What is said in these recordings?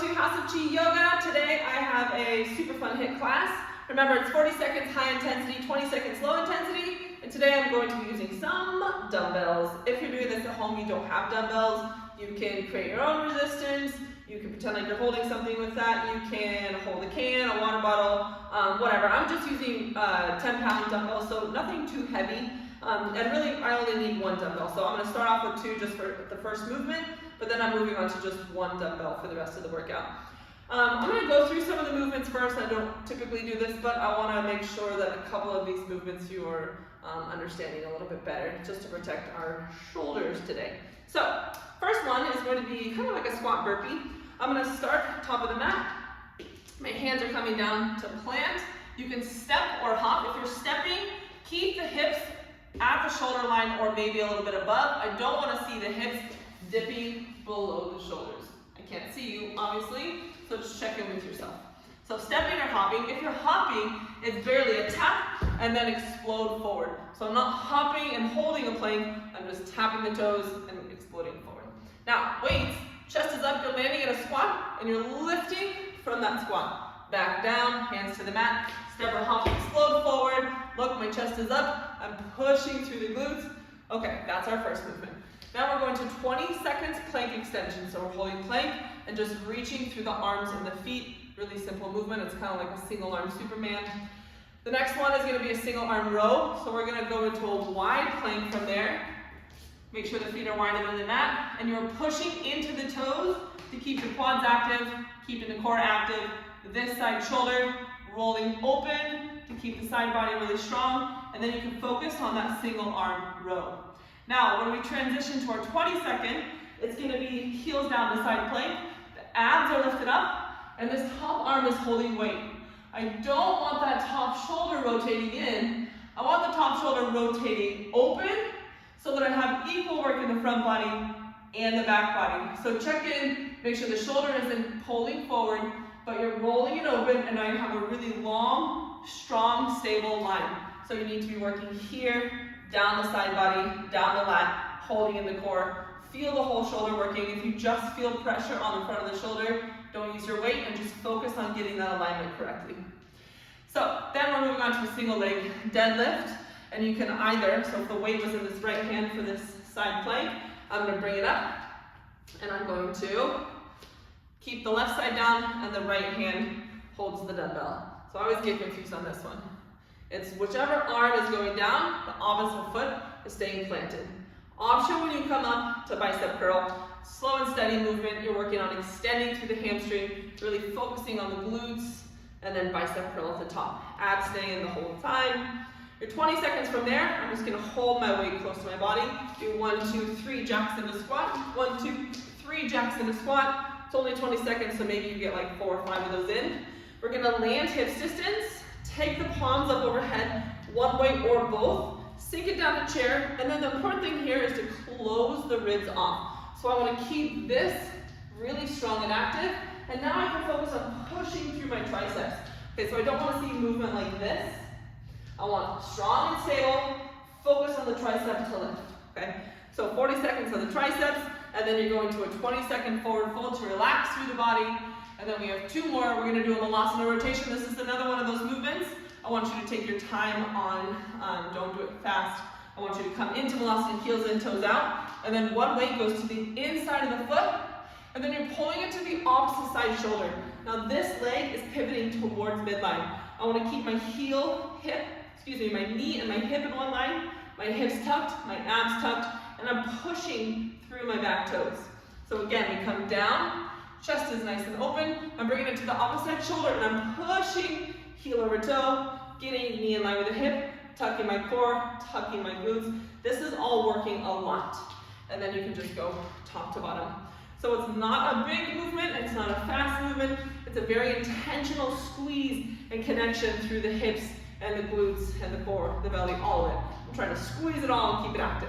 to House of Chi Yoga. Today I have a super fun HIIT class. Remember, it's 40 seconds high intensity, 20 seconds low intensity. And today I'm going to be using some dumbbells. If you're doing this at home, you don't have dumbbells, you can create your own resistance. You can pretend like you're holding something with that. You can hold a can, a water bottle, whatever. I'm just using 10-pound dumbbells, so nothing too heavy. And really, I only need one dumbbell. So I'm going to start off with two just for the first movement, but then I'm moving on to just one dumbbell for the rest of the workout. I'm going to go through some of the movements first. I don't typically do this, but I want to make sure that a couple of these movements you are understanding a little bit better, just to protect our shoulders today. So, first one is going to be kind of like a squat burpee. I'm going to start top of the mat. My hands are coming down to plant. You can step or hop. If you're stepping, keep the hips at the shoulder line or maybe a little bit above. I don't want to see the hips dipping below the shoulders. I can't see you, obviously, so just check in with yourself. So stepping or hopping. If you're hopping, it's barely a tap and then explode forward. So I'm not hopping and holding a plank, I'm just tapping the toes and exploding forward. Now, weights, chest is up, you're landing in a squat, and you're lifting from that squat. Back down, hands to the mat, step or hop, explode forward. Look, my chest is up, I'm pushing through the glutes. Okay, that's our first movement. Now we're going to 20 seconds plank extension. So we're holding plank and just reaching through the arms and the feet. Really simple movement. It's kind of like a single arm Superman. The next one is going to be a single arm row. So we're going to go into a wide plank from there. Make sure the feet are wider than the mat. And you're pushing into the toes to keep the quads active, keeping the core active. This side shoulder rolling open to keep the side body really strong. And then you can focus on that single arm row. Now, when we transition to our 20-second, it's going to be heels down the side plank. The abs are lifted up, and this top arm is holding weight. I don't want that top shoulder rotating in. I want the top shoulder rotating open so that I have equal work in the front body and the back body. So check in, make sure the shoulder isn't pulling forward, but you're rolling it open, and now you have a really long, strong, stable line. So you need to be working here, down the side body, down the lat, holding in the core. Feel the whole shoulder working. If you just feel pressure on the front of the shoulder, don't use your weight and just focus on getting that alignment correctly. So then we're moving on to a single leg deadlift. And you can either, so if the weight was in this right hand for this side plank, I'm going to bring it up and I'm going to keep the left side down and the right hand holds the dumbbell. So I always get confused on this one. It's whichever arm is going down, the opposite foot is staying planted. Option when you come up to bicep curl, slow and steady movement. You're working on extending through the hamstring, really focusing on the glutes, and then bicep curl at the top. Abs staying in the whole time. You're 20 seconds from there. I'm just going to hold my weight close to my body. Do 1, 2, 3 jacks in a squat. 1, 2, 3 jacks in a squat. It's only 20 seconds, so maybe you get like 4 or 5 of those in. We're going to land hips distance. Take the palms up overhead, one way or both. Sink it down the chair, and then the important thing here is to close the ribs off. So I want to keep this really strong and active, and now I can focus on pushing through my triceps. Okay, so I don't want to see movement like this. I want strong and stable, focus on the tricep to lift. Okay, so 40 seconds of the triceps, and then you're going to a 20-second forward fold to relax through the body. And then we have 2 more. We're going to do a Malasana rotation. This is another one of those movements. I want you to take your time on, don't do it fast. I want you to come into Malasana, heels in, toes out. And then one weight goes to the inside of the foot. And then you're pulling it to the opposite side shoulder. Now this leg is pivoting towards midline. I want to keep my my knee and my hip in one line. My hips tucked, my abs tucked, and I'm pushing through my back toes. So again, we come down. Chest is nice and open. I'm bringing it to the opposite shoulder and I'm pushing heel over toe, getting knee in line with the hip, tucking my core, tucking my glutes. This is all working a lot. And then you can just go top to bottom. So it's not a big movement, it's not a fast movement. It's a very intentional squeeze and connection through the hips and the glutes and the core, the belly, all of it. I'm trying to squeeze it all and keep it active.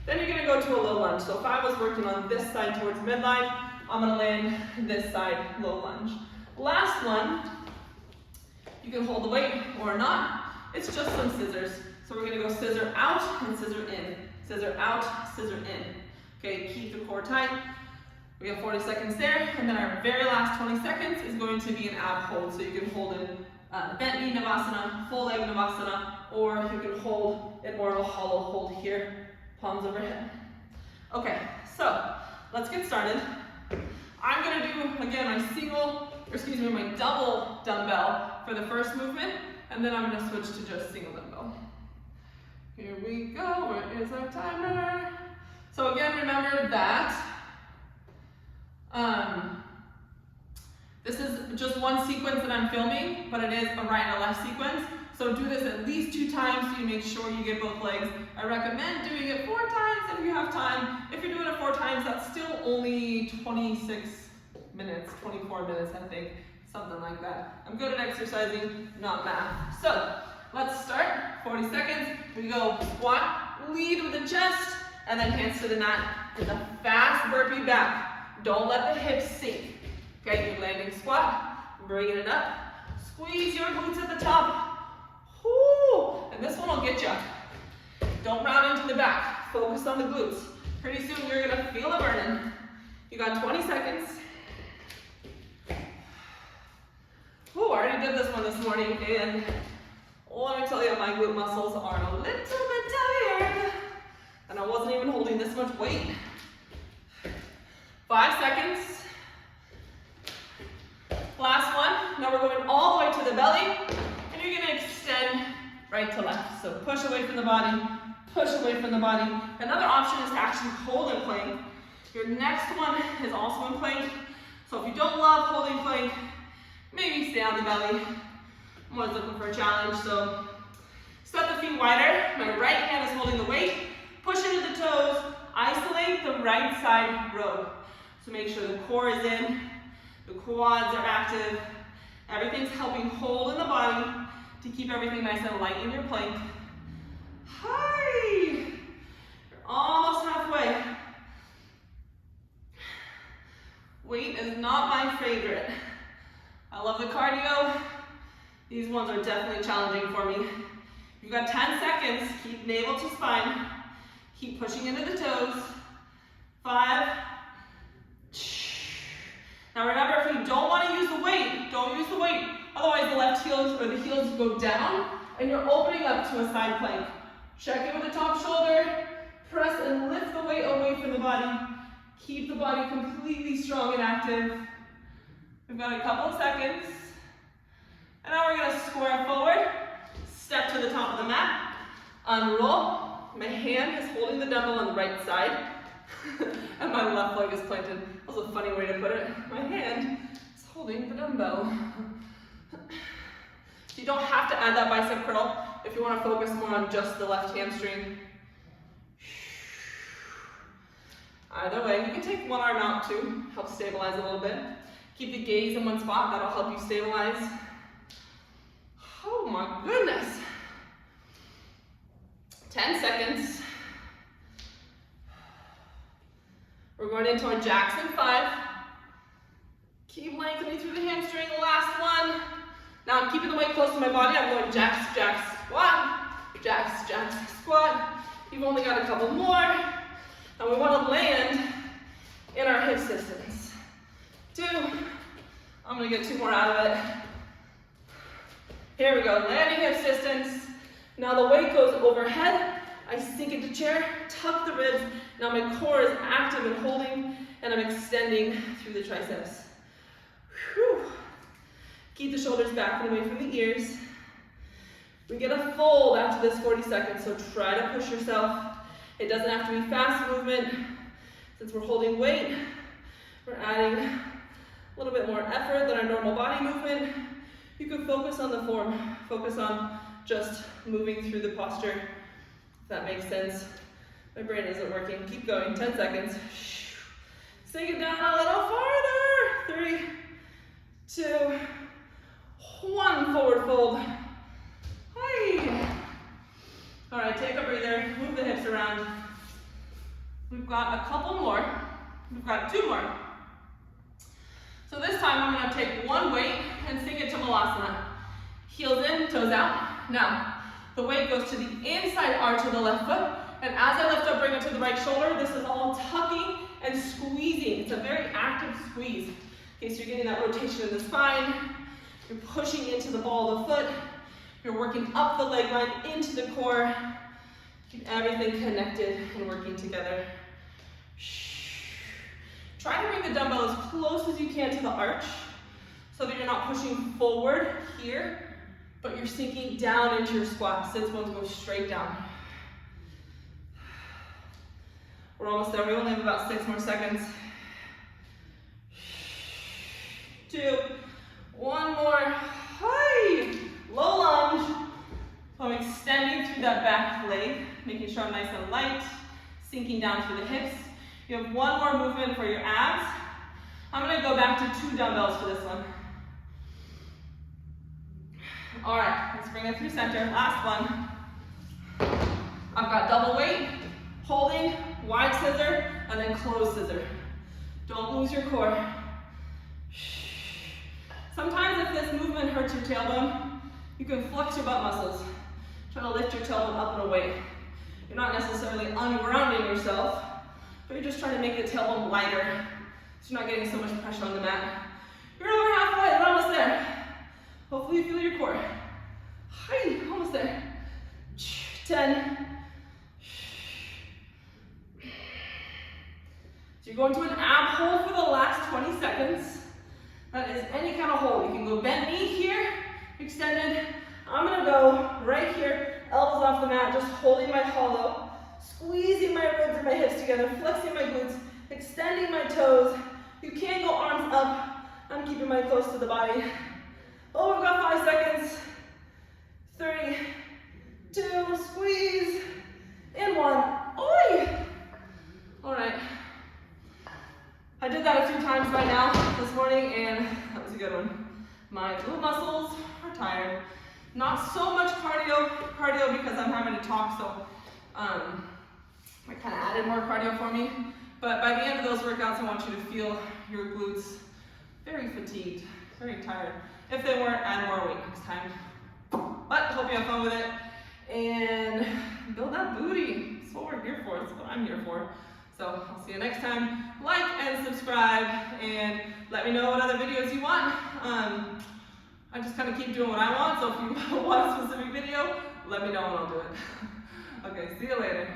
Then you're gonna go to a low lunge. So if I was working on this side towards midline, I'm going to land this side, low lunge. Last one, you can hold the weight or not. It's just some scissors. So we're going to go scissor out and scissor in. Scissor out, scissor in. Okay, keep the core tight. We have 40 seconds there, and then our very last 20 seconds is going to be an ab hold. So you can hold in bent knee Navasana, full leg Navasana, or you can hold in more of a hollow hold here, palms overhead. Okay, so let's get started. I'm gonna do, again, my double dumbbell for the first movement, and then I'm gonna switch to just single dumbbell. Here we go, where is our timer? So again, remember that this is just one sequence that I'm filming, but it is a right and a left sequence. So do this at least 2 times so you make sure you get both legs. I recommend doing it 4 times if you have time. If you're doing it 4 times, that's still only 26 minutes, 24 minutes, I think, something like that. I'm good at exercising, not math. So let's start, 40 seconds. We go squat, lead with the chest, and then hands to the mat. It's a fast burpee back. Don't let the hips sink. Okay, you're landing squat, bringing it up. Squeeze your glutes at the top. Whoo! And this one will get you. Don't round into the back. Focus on the glutes. Pretty soon you're gonna feel it burning. You got 20 seconds. Whoo, I already did this one this morning, and let me tell you, my glute muscles are a little bit tired. And I wasn't even holding this much weight. 5 seconds. Last one. Now we're going all the way to the belly, and you're gonna extend right to left. So push away from the body, push away from the body. Another option is to actually hold in plank. Your next one is also in plank. So if you don't love holding plank, maybe stay on the belly. I'm always looking for a challenge, so step the feet wider. My right hand is holding the weight. Push into the toes. Isolate the right side row. So make sure the core is in, the quads are active. Everything's helping hold in the body to keep everything nice and light in your plank. Hi! You're almost halfway. Weight is not my favorite. I love the cardio. These ones are definitely challenging for me. You've got 10 seconds. Keep navel to spine. Keep pushing into the toes. 5. Now remember, if you don't want to use the weight, don't use the weight. Otherwise the left heels or the heels go down and you're opening up to a side plank. Check in with the top shoulder. Press and lift the weight away from the body. Keep the body completely strong and active. We've got a couple of seconds. And now we're going to square forward. Step to the top of the mat. Unroll. My hand is holding the dumbbell on the right side. And my left leg is planted. That was a funny way to put it. My hand is holding the dumbbell. You don't have to add that bicep curl if you want to focus more on just the left hamstring. Either way, you can take one arm out too, help stabilize a little bit. Keep the gaze in one spot, that'll help you stabilize. Oh my goodness. 10 seconds. We're going into our jacks in 5. Keep lengthening through the hamstring, last one. Now I'm keeping the weight close to my body. I'm going jacks, jacks, squat, jacks, jacks, squat. You've only got a couple more. And we want to land in our hip systems. 2. I'm going to get 2 more out of it. Here we go, landing hip systems. Now the weight goes overhead. I sink into chair, tuck the ribs. Now my core is active and holding, and I'm extending through the triceps. Whew. Keep the shoulders back and away from the ears. We get a fold after this 40 seconds, so try to push yourself. It doesn't have to be fast movement. Since we're holding weight, we're adding a little bit more effort than our normal body movement. You can focus on the form, focus on just moving through the posture, if that makes sense. My brain isn't working. Keep going, 10 seconds. Sink it down a little farther. 3, 2, 1, forward fold. Hi. All right, take a breather, move the hips around. We've got a couple more. We've got 2 more. So this time I'm going to take one weight and sink it to Malasana. Heels in, toes out. Now, the weight goes to the inside arch of the left foot, and as I lift up, bring it to the right shoulder. This is all tucking and squeezing. It's a very active squeeze. Okay, so you're getting that rotation in the spine. You're pushing into the ball of the foot. You're working up the leg line into the core. Keep everything connected and working together. Try to bring the dumbbell as close as you can to the arch so that you're not pushing forward here, but you're sinking down into your squat. Sit bones go straight down. We're almost there. We only have about 6 more seconds. 2, 1 more. Hi. Low lunge. So I'm extending through that back leg, making sure I'm nice and light, sinking down through the hips. You have 1 more movement for your abs. I'm going to go back to 2 dumbbells for this one. All right, let's bring it through center. Last one. I've got double weight, holding, wide scissor, and then closed scissor. Don't lose your core. Sometimes if this movement hurts your tailbone, you can flex your butt muscles. Try to lift your tailbone up and away. You're not necessarily ungrounding yourself, but you're just trying to make the tailbone lighter, so you're not getting so much pressure on the mat. You're over halfway, you're almost there. Hopefully you feel your core. Hi, almost there. 10. So you're going to an ab hold for the last 20 seconds. That is any kind of hold. You can go bent knee here, extended. I'm gonna go right here, elbows off the mat, just holding my hollow, squeezing my ribs and my hips together, flexing my glutes, extending my toes. You can go arms up. I'm keeping mine close to the body. Oh, we've got 5 seconds. 3, 2, squeeze, and 1. Oi! All right. I did that a few times by now this morning, and that was a good one. My glute muscles are tired. Not so much cardio because I'm having to talk, so it kind of added more cardio for me. But by the end of those workouts, I want you to feel your glutes very fatigued, very tired. If they weren't, add more weight next time. But hope you have fun with it and build that booty. That's what we're here for. That's what I'm here for. So I'll see you next time. Like and subscribe and let me know what other videos you want. I just kind of keep doing what I want, so if you want a specific video, let me know and I'll do it. Okay, see you later.